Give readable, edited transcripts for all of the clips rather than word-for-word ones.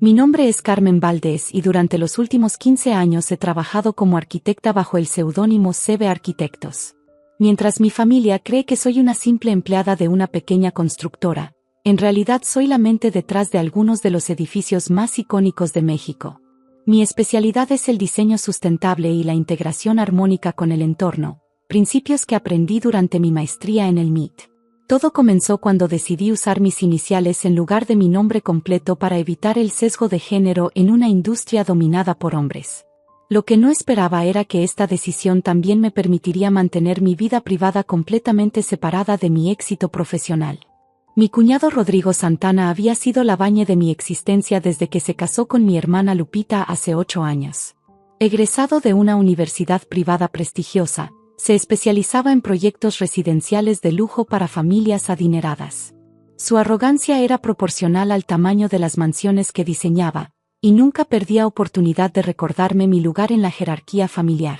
Mi nombre es Carmen Valdés y durante los últimos 15 años he trabajado como arquitecta bajo el seudónimo CB Arquitectos. Mientras mi familia cree que soy una simple empleada de una pequeña constructora, en realidad soy la mente detrás de algunos de los edificios más icónicos de México. Mi especialidad es el diseño sustentable y la integración armónica con el entorno, principios que aprendí durante mi maestría en el MIT. Todo comenzó cuando decidí usar mis iniciales en lugar de mi nombre completo para evitar el sesgo de género en una industria dominada por hombres. Lo que no esperaba era que esta decisión también me permitiría mantener mi vida privada completamente separada de mi éxito profesional. Mi cuñado Rodrigo Santana había sido la bañe de mi existencia desde que se casó con mi hermana Lupita hace 8 años. Egresado de una universidad privada prestigiosa, se especializaba en proyectos residenciales de lujo para familias adineradas. Su arrogancia era proporcional al tamaño de las mansiones que diseñaba, y nunca perdía oportunidad de recordarme mi lugar en la jerarquía familiar.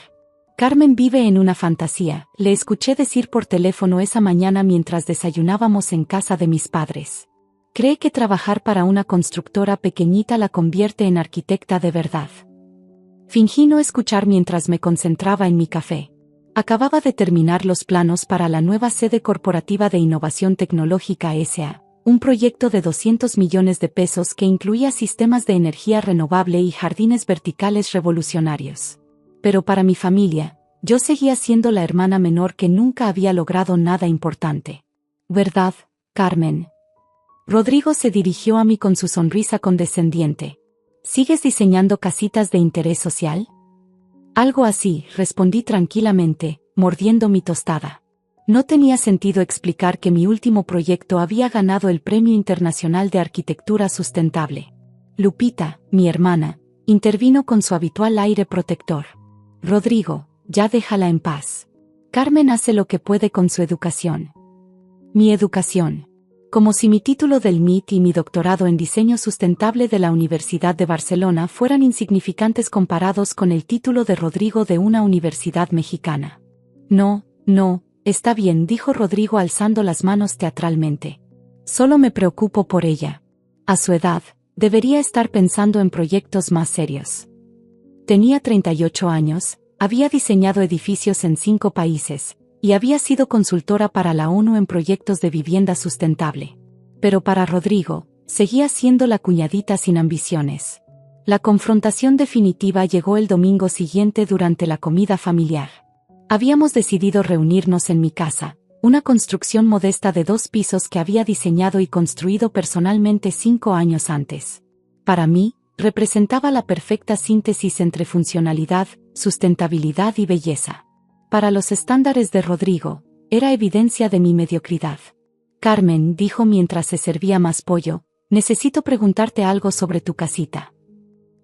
Carmen vive en una fantasía, le escuché decir por teléfono esa mañana mientras desayunábamos en casa de mis padres. Cree que trabajar para una constructora pequeñita la convierte en arquitecta de verdad. Fingí no escuchar mientras me concentraba en mi café. Acababa de terminar los planos para la nueva sede corporativa de Innovación Tecnológica S.A., un proyecto de 200 millones de pesos que incluía sistemas de energía renovable y jardines verticales revolucionarios. Pero para mi familia, yo seguía siendo la hermana menor que nunca había logrado nada importante. ¿Verdad, Carmen? Rodrigo se dirigió a mí con su sonrisa condescendiente. ¿Sigues diseñando casitas de interés social? Algo así, respondí tranquilamente, mordiendo mi tostada. No tenía sentido explicar que mi último proyecto había ganado el Premio Internacional de Arquitectura Sustentable. Lupita, mi hermana, intervino con su habitual aire protector. Rodrigo, ya déjala en paz. Carmen hace lo que puede con su educación. Mi educación. Como si mi título del MIT y mi doctorado en diseño sustentable de la Universidad de Barcelona fueran insignificantes comparados con el título de Rodrigo de una universidad mexicana. No, está bien, dijo Rodrigo alzando las manos teatralmente. Solo me preocupo por ella. A su edad, debería estar pensando en proyectos más serios. Tenía 38 años, había diseñado edificios en 5 países, y había sido consultora para la ONU en proyectos de vivienda sustentable. Pero para Rodrigo, seguía siendo la cuñadita sin ambiciones. La confrontación definitiva llegó el domingo siguiente durante la comida familiar. Habíamos decidido reunirnos en mi casa, una construcción modesta de 2 pisos que había diseñado y construido personalmente 5 años antes. Para mí, representaba la perfecta síntesis entre funcionalidad, sustentabilidad y belleza. Para los estándares de Rodrigo, era evidencia de mi mediocridad. Carmen, dijo mientras se servía más pollo, necesito preguntarte algo sobre tu casita.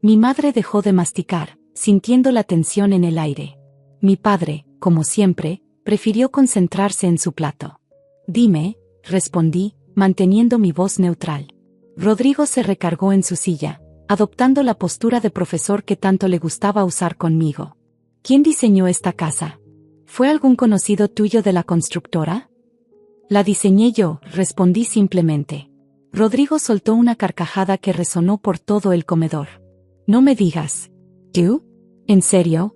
Mi madre dejó de masticar, sintiendo la tensión en el aire. Mi padre, como siempre, prefirió concentrarse en su plato. Dime, respondí, manteniendo mi voz neutral. Rodrigo se recargó en su silla, adoptando la postura de profesor que tanto le gustaba usar conmigo. ¿Quién diseñó esta casa? ¿Fue algún conocido tuyo de la constructora? La diseñé yo, respondí simplemente. Rodrigo soltó una carcajada que resonó por todo el comedor. No me digas. ¿Tú? ¿En serio?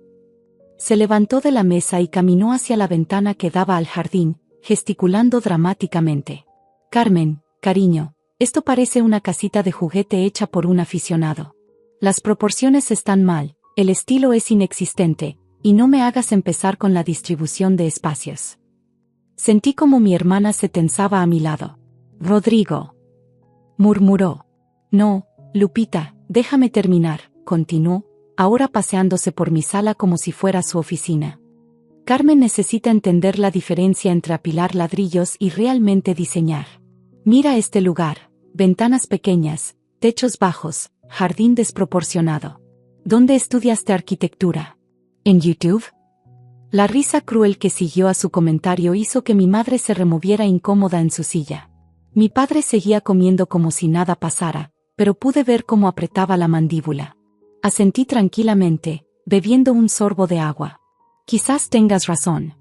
Se levantó de la mesa y caminó hacia la ventana que daba al jardín, gesticulando dramáticamente. Carmen, cariño, esto parece una casita de juguete hecha por un aficionado. Las proporciones están mal, el estilo es inexistente, y no me hagas empezar con la distribución de espacios. Sentí como mi hermana se tensaba a mi lado. Rodrigo, murmuró. No, Lupita, déjame terminar, continuó, ahora paseándose por mi sala como si fuera su oficina. Carmen necesita entender la diferencia entre apilar ladrillos y realmente diseñar. Mira este lugar, ventanas pequeñas, techos bajos, jardín desproporcionado. ¿Dónde estudiaste arquitectura? ¿En YouTube? La risa cruel que siguió a su comentario hizo que mi madre se removiera incómoda en su silla. Mi padre seguía comiendo como si nada pasara, pero pude ver cómo apretaba la mandíbula. Asentí tranquilamente, bebiendo un sorbo de agua. Quizás tengas razón.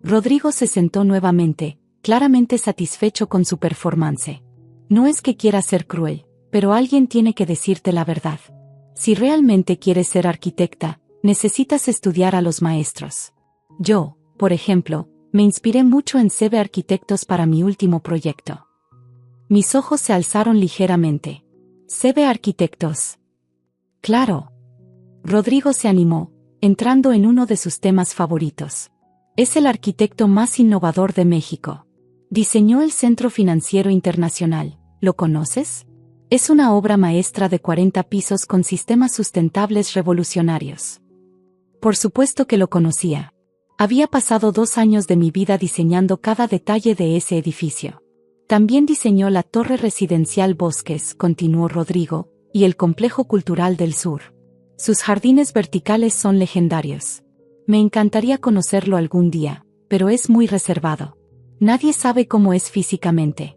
Rodrigo se sentó nuevamente, claramente satisfecho con su performance. No es que quiera ser cruel, pero alguien tiene que decirte la verdad. Si realmente quieres ser arquitecta, necesitas estudiar a los maestros. Yo, por ejemplo, me inspiré mucho en CB Arquitectos para mi último proyecto. Mis ojos se alzaron ligeramente. CB Arquitectos. Claro. Rodrigo se animó, entrando en uno de sus temas favoritos. Es el arquitecto más innovador de México. Diseñó el Centro Financiero Internacional. ¿Lo conoces? Es una obra maestra de 40 pisos con sistemas sustentables revolucionarios. Por supuesto que lo conocía. Había pasado 2 años de mi vida diseñando cada detalle de ese edificio. También diseñó la Torre Residencial Bosques, continuó Rodrigo, y el Complejo Cultural del Sur. Sus jardines verticales son legendarios. Me encantaría conocerlo algún día, pero es muy reservado. Nadie sabe cómo es físicamente.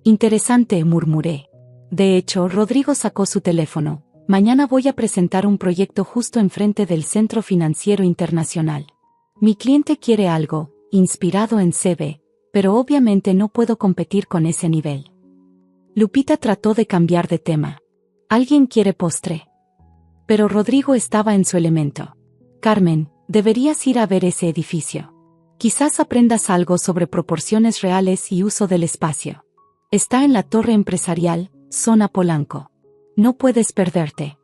Interesante, murmuré. De hecho, Rodrigo sacó su teléfono. Mañana voy a presentar un proyecto justo enfrente del Centro Financiero Internacional. Mi cliente quiere algo, inspirado en CB, pero obviamente no puedo competir con ese nivel. Lupita trató de cambiar de tema. ¿Alguien quiere postre? Pero Rodrigo estaba en su elemento. Carmen, deberías ir a ver ese edificio. Quizás aprendas algo sobre proporciones reales y uso del espacio. Está en la Torre Empresarial, zona Polanco. No puedes perderte.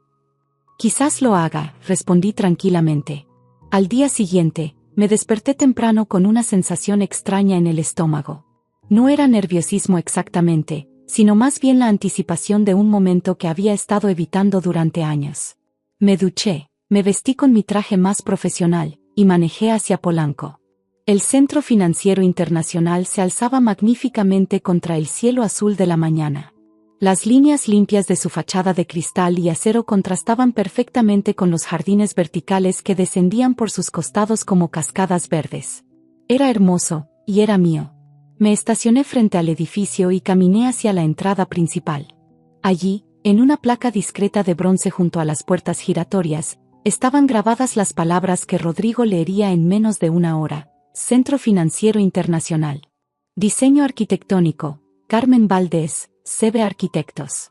Quizás lo haga, respondí tranquilamente. Al día siguiente, me desperté temprano con una sensación extraña en el estómago. No era nerviosismo exactamente, sino más bien la anticipación de un momento que había estado evitando durante años. Me duché, me vestí con mi traje más profesional, y manejé hacia Polanco. El Centro Financiero Internacional se alzaba magníficamente contra el cielo azul de la mañana. Las líneas limpias de su fachada de cristal y acero contrastaban perfectamente con los jardines verticales que descendían por sus costados como cascadas verdes. Era hermoso, y era mío. Me estacioné frente al edificio y caminé hacia la entrada principal. Allí, en una placa discreta de bronce junto a las puertas giratorias, estaban grabadas las palabras que Rodrigo leería en menos de una hora. Centro Financiero Internacional. Diseño arquitectónico, Carmen Valdés, CB Arquitectos.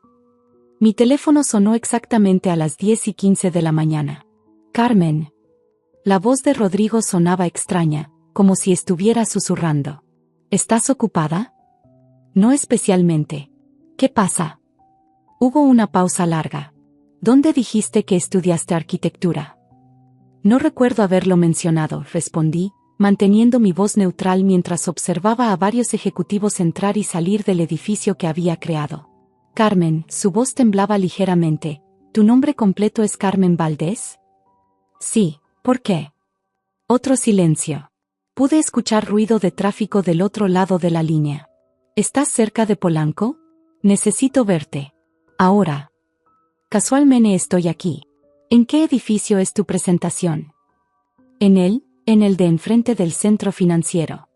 Mi teléfono sonó exactamente a las 10:15 de la mañana. Carmen. La voz de Rodrigo sonaba extraña, como si estuviera susurrando. ¿Estás ocupada? No especialmente. ¿Qué pasa? Hubo una pausa larga. ¿Dónde dijiste que estudiaste arquitectura? No recuerdo haberlo mencionado, respondí, manteniendo mi voz neutral mientras observaba a varios ejecutivos entrar y salir del edificio que había creado. Carmen, su voz temblaba ligeramente. ¿Tu nombre completo es Carmen Valdés? Sí, ¿por qué? Otro silencio. Pude escuchar ruido de tráfico del otro lado de la línea. ¿Estás cerca de Polanco? Necesito verte. Ahora. Casualmente estoy aquí. ¿En qué edificio es tu presentación? En el de enfrente del centro financiero.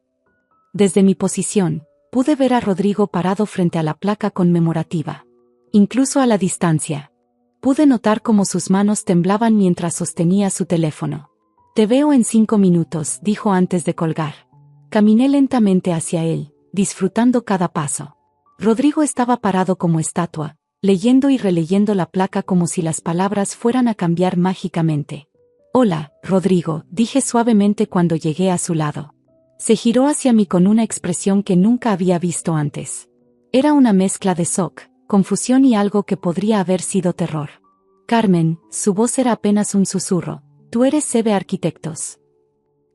Desde mi posición, pude ver a Rodrigo parado frente a la placa conmemorativa. Incluso a la distancia. Pude notar cómo sus manos temblaban mientras sostenía su teléfono. Te veo en 5 minutos, dijo antes de colgar. Caminé lentamente hacia él, disfrutando cada paso. Rodrigo estaba parado como estatua, leyendo y releyendo la placa como si las palabras fueran a cambiar mágicamente. Hola, Rodrigo, dije suavemente cuando llegué a su lado. Se giró hacia mí con una expresión que nunca había visto antes. Era una mezcla de shock, confusión y algo que podría haber sido terror. Carmen, su voz era apenas un susurro. Tú eres CB Arquitectos.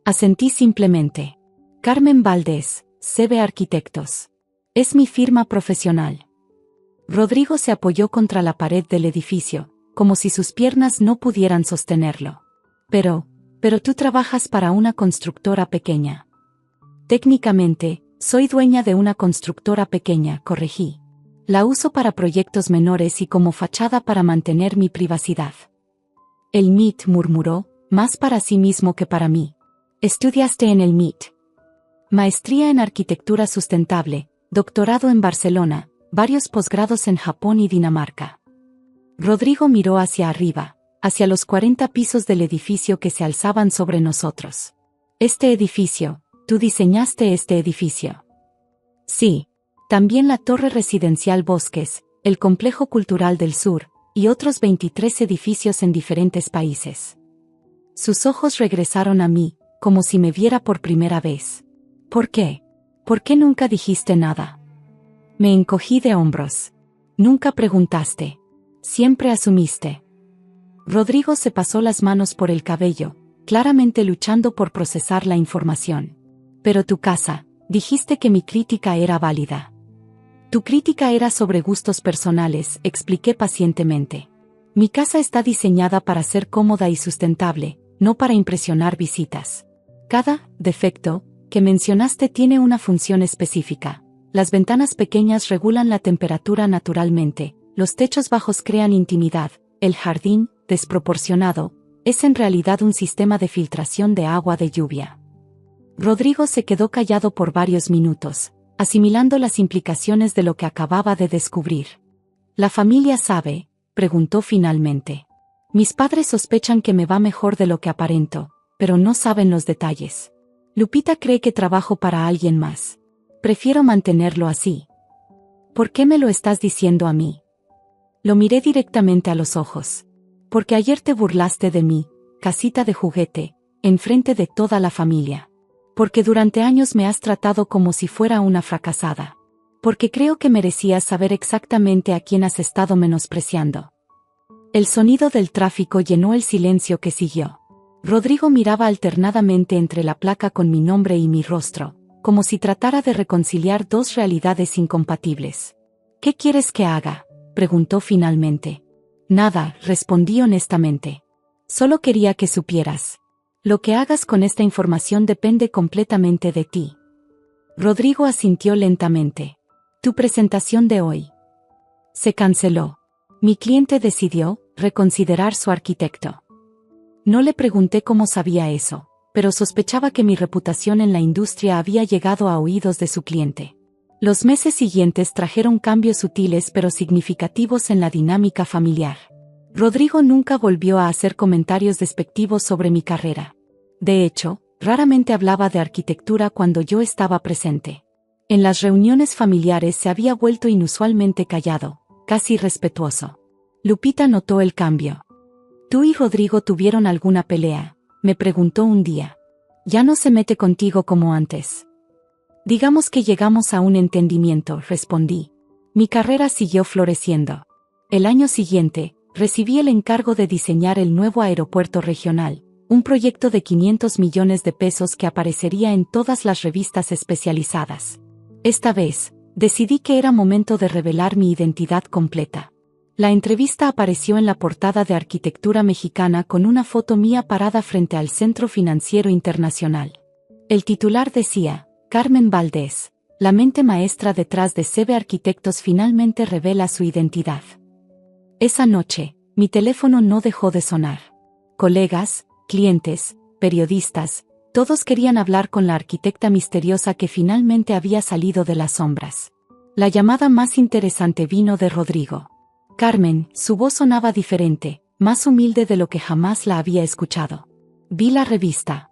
Asentí simplemente. Carmen Valdés, CB Arquitectos. Es mi firma profesional. Rodrigo se apoyó contra la pared del edificio, como si sus piernas no pudieran sostenerlo. Pero tú trabajas para una constructora pequeña. Técnicamente, soy dueña de una constructora pequeña, corregí. La uso para proyectos menores y como fachada para mantener mi privacidad. El MIT murmuró, más para sí mismo que para mí. Estudiaste en el MIT. Maestría en Arquitectura Sustentable, doctorado en Barcelona, varios posgrados en Japón y Dinamarca. Rodrigo miró hacia arriba, hacia los 40 pisos del edificio que se alzaban sobre nosotros. Este edificio, tú diseñaste este edificio. Sí, también la Torre Residencial Bosques, el Complejo Cultural del Sur, y otros 23 edificios en diferentes países. Sus ojos regresaron a mí, como si me viera por primera vez. ¿Por qué? ¿Por qué nunca dijiste nada? Me encogí de hombros. Nunca preguntaste. Siempre asumiste. Rodrigo se pasó las manos por el cabello, claramente luchando por procesar la información. Pero tu casa, dijiste que mi crítica era válida. Tu crítica era sobre gustos personales, expliqué pacientemente. Mi casa está diseñada para ser cómoda y sustentable, no para impresionar visitas. Cada defecto que mencionaste tiene una función específica. Las ventanas pequeñas regulan la temperatura naturalmente, los techos bajos crean intimidad, el jardín, desproporcionado, es en realidad un sistema de filtración de agua de lluvia. Rodrigo se quedó callado por varios minutos, asimilando las implicaciones de lo que acababa de descubrir. ¿La familia sabe?, preguntó finalmente. Mis padres sospechan que me va mejor de lo que aparento, pero no saben los detalles. Lupita cree que trabajo para alguien más. Prefiero mantenerlo así. ¿Por qué me lo estás diciendo a mí? Lo miré directamente a los ojos. Porque ayer te burlaste de mí, casita de juguete, enfrente de toda la familia. Porque durante años me has tratado como si fuera una fracasada. Porque creo que merecías saber exactamente a quién has estado menospreciando. El sonido del tráfico llenó el silencio que siguió. Rodrigo miraba alternadamente entre la placa con mi nombre y mi rostro, como si tratara de reconciliar dos realidades incompatibles. ¿Qué quieres que haga?, preguntó finalmente. Nada, respondí honestamente. Solo quería que supieras. Lo que hagas con esta información depende completamente de ti. Rodrigo asintió lentamente. Tu presentación de hoy se canceló. Mi cliente decidió reconsiderar su arquitecto. No le pregunté cómo sabía eso, pero sospechaba que mi reputación en la industria había llegado a oídos de su cliente. Los meses siguientes trajeron cambios sutiles pero significativos en la dinámica familiar. Rodrigo nunca volvió a hacer comentarios despectivos sobre mi carrera. De hecho, raramente hablaba de arquitectura cuando yo estaba presente. En las reuniones familiares se había vuelto inusualmente callado, casi respetuoso. Lupita notó el cambio. ¿Tú y Rodrigo tuvieron alguna pelea?, me preguntó un día. Ya no se mete contigo como antes. Digamos que llegamos a un entendimiento, respondí. Mi carrera siguió floreciendo. El año siguiente, recibí el encargo de diseñar el nuevo aeropuerto regional, un proyecto de 500 millones de pesos que aparecería en todas las revistas especializadas. Esta vez, decidí que era momento de revelar mi identidad completa. La entrevista apareció en la portada de Arquitectura Mexicana con una foto mía parada frente al Centro Financiero Internacional. El titular decía, Carmen Valdés, la mente maestra detrás de CB Arquitectos finalmente revela su identidad. Esa noche, mi teléfono no dejó de sonar. Colegas, clientes, periodistas, todos querían hablar con la arquitecta misteriosa que finalmente había salido de las sombras. La llamada más interesante vino de Rodrigo. Carmen, su voz sonaba diferente, más humilde de lo que jamás la había escuchado. Vi la revista.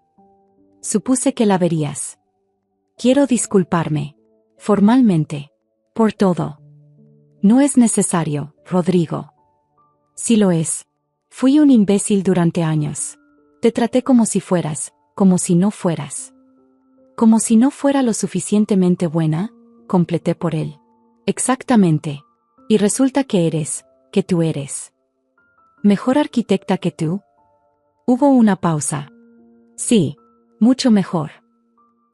Supuse que la verías. Quiero disculparme. Formalmente. Por todo. No es necesario, Rodrigo. Sí lo es. Fui un imbécil durante años. Te traté como si fueras, como si no fueras. Como si no fuera lo suficientemente buena, completé por él. Exactamente. Y resulta que tú eres. ¿Mejor arquitecta que tú? Hubo una pausa. Sí, mucho mejor.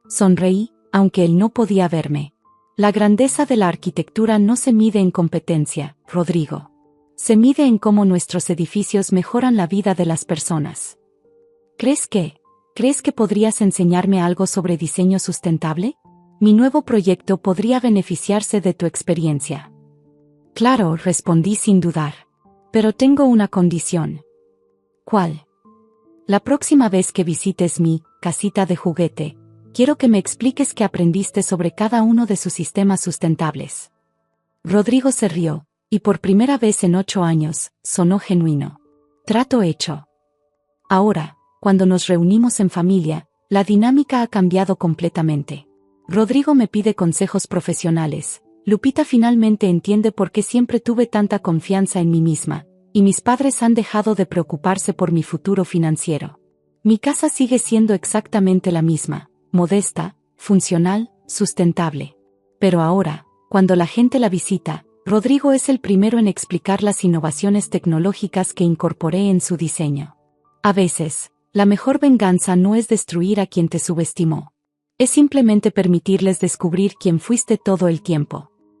Sonreí, aunque él no podía verme. La grandeza de la arquitectura no se mide en competencia, Rodrigo. Se mide en cómo nuestros edificios mejoran la vida de las personas. ¿Crees que podrías enseñarme algo sobre diseño sustentable? Mi nuevo proyecto podría beneficiarse de tu experiencia. Claro, respondí sin dudar. Pero tengo una condición. ¿Cuál? La próxima vez que visites mi casita de juguete, quiero que me expliques qué aprendiste sobre cada uno de sus sistemas sustentables. Rodrigo se rió, y por primera vez en 8 años, sonó genuino. Trato hecho. Ahora, cuando nos reunimos en familia, la dinámica ha cambiado completamente. Rodrigo me pide consejos profesionales, Lupita finalmente entiende por qué siempre tuve tanta confianza en mí misma, y mis padres han dejado de preocuparse por mi futuro financiero. Mi casa sigue siendo exactamente la misma, modesta, funcional, sustentable. Pero ahora, cuando la gente la visita, Rodrigo es el primero en explicar las innovaciones tecnológicas que incorporé en su diseño. A veces, la mejor venganza no es destruir a quien te subestimó. Es simplemente permitirles descubrir quién fuiste todo el tiempo.